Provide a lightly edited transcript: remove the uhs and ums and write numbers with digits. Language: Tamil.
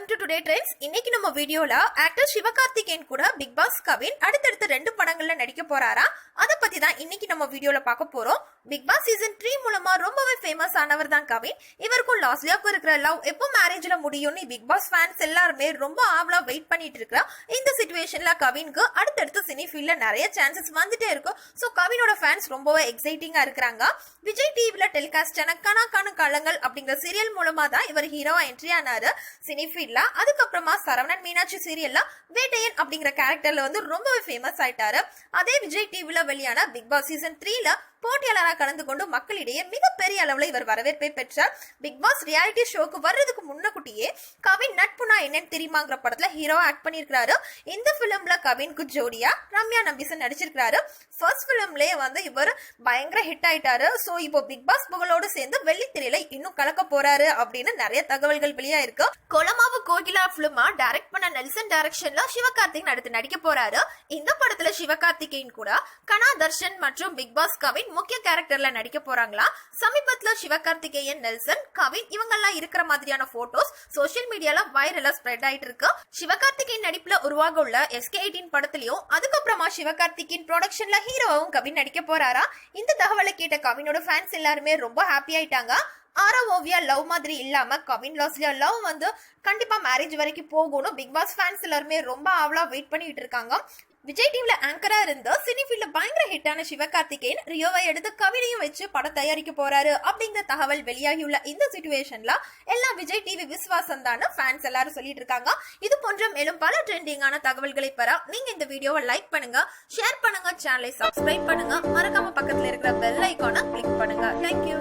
Welcome to today trends. இன்னைக்கு நம்ம வீடியோல ஆக்டர் சிவகார்த்திகேயன் கூட பிக் பாஸ் கவின் அடுத்தடுத்து 2 படங்கள்ல நடிக்க போறாரா, அத பத்தி தான் இன்னைக்கு நம்ம வீடியோல பார்க்க போறோம். பிக் பாஸ் சீசன் 3 மூலமா ரொம்பவே ஃபேமஸ் ஆனவர் தான் கவின். இவருக்கும் லாஸ்லியாவுக்கும் இருக்கிற லவ் எப்போ மேரேஜ்ல முடியும்னு பிக் பாஸ் ஃபேன்ஸ் எல்லாருமே ரொம்ப ஆவலா வெயிட் பண்ணிட்டு இருக்கா. இந்த சிச்சுவேஷன்ல கவினுக்கு அடுத்தடுத்து சினி ஃபீல்ட்ல நிறைய சான்சஸ் வந்துட்டே இருக்கும். சோ கவினோட ஃபேன்ஸ் ரொம்பவே எக்ஸைட்டிங்கா இருக்காங்க. விஜய் டிவில டெலிகாஸ்ட் ஆன கனா காணு காலங்கள் அப்படிங்கிற சீரியல் மூலமா தான் இவர் ஹீரோவா என்ட்ரி ஆனாரு சினி ஃபீல்ட்ல. அதுக்கப்புறமா சரவணன் மீனாட்சி சீரியல்ல வேட்டையன் அப்படிங்கிற கேரக்டர்ல வந்து ரொம்பவே ஃபேமஸ் ஆயிட்டாரு. அதே விஜய் டிவில வெளியான பிக் பாஸ் சீசன் 3ல போட்டியாளராக கலந்து கொண்டு மக்களிடையே மிகப்பெரிய அளவுல இவர் வரவேற்பை பெற்றார். பிக் பாஸ் ரியாலிட்டி ஷோக்கு வர்றதுக்கு முன்னக்கூட்டியே கவின் நட்புனா என்னன்னு தெரியுமாங்கிற படத்துல ஹீரோ ஆக்ட் பண்ணிருக்காரு. இந்த பிலிம்ல கவினுக்கு ஜோடியா ரம்யா நம்பிசன் நடிச்சிருக்காரு. ஃபர்ஸ்ட் பிலிம்லயே வந்து இவர் பயங்கர ஹிட் ஆயிட்டாரு. சோ இப்போ பிக் பாஸ் புகழோடு சேர்ந்து வெள்ளித்திரையில இன்னும் கலக்க போறாரு அப்படின்னு நிறைய தகவல்கள் வெளியா இருக்கு. கொலமாவு கோகிலா பிலிமா டைரக்ட் பண்ண நெல்சன் டைரக்ஷன்ல சிவகார்த்திகேயன் அடுத்து நடிக்க போறாரு. இந்த படத்துல சிவகார்த்திகேயன் கூட கனா தர்ஷன் மற்றும் பிக் பாஸ் கவின் முக்கிய கேரக்டர்ல நடிக்க போறாங்களா. சமீபத்துல சிவகார்த்திகேயன், நெல்சன், கவின் இவங்க எல்லாம் இருக்கிற மாதிரியான போட்டோஸ் சோசியல் மீடியால வைரலா ஸ்ப்ரெட் ஆயிட்டு இருக்கு. சிவகார்த்திகேயன் நடிப்புல உருவாக உள்ள SK18 படத்திலயும் அதுக்கப்புறமா சிவகார்த்திகேயன் ப்ரொடக்ஷன்ல ஹீரோவும் கவின் நடிக்க போறாரா. இந்த தகவலை கேட்ட கவினோட ஃபேன்ஸ் எல்லாருமே ரொம்ப ஹாப்பி ஆயிட்டாங்க. ஆரோவியா லவ் மாதிரி இல்லாம கவின் லாஸ்லியா லவ் வந்து கண்டிப்பா மேரேஜ் வரைக்கும் போகணும். பிக் பாஸ் ஃபேன்ஸ் எல்லாருமே ரொம்ப ஆவலா வெயிட் பண்ணிட்டு இருக்காங்க. விஜய் டிவில ஆங்கரா இருந்து சினி ஃபீல்ட்ல பயங்கர ஹிட்டான சிவகார்த்திகேயன் ரியோவை எடுத்து கவினையும் வச்சு படம் தயாரிக்க போறாரு அப்படிங்கிற தகவல் வெளியாகியுள்ள இந்த சிச்சுவேஷன்ல எல்லாம் விஜய் டிவி விசுவாசம் தான் ஃபேன்ஸ் எல்லாரும் சொல்லிட்டு இருக்காங்க. இது போன்ற மேலும் பல ட்ரெண்டிங்கான தகவல்களை பெற நீங்க இந்த வீடியோவை லைக் பண்ணுங்க, ஷேர் பண்ணுங்க, சேனலை சப்ஸ்கிரைப் பண்ணுங்க, மறக்காம பக்கத்துல இருக்கிற பெல் ஐகானை கிளிக் பண்ணுங்க. தேங்க்யூ.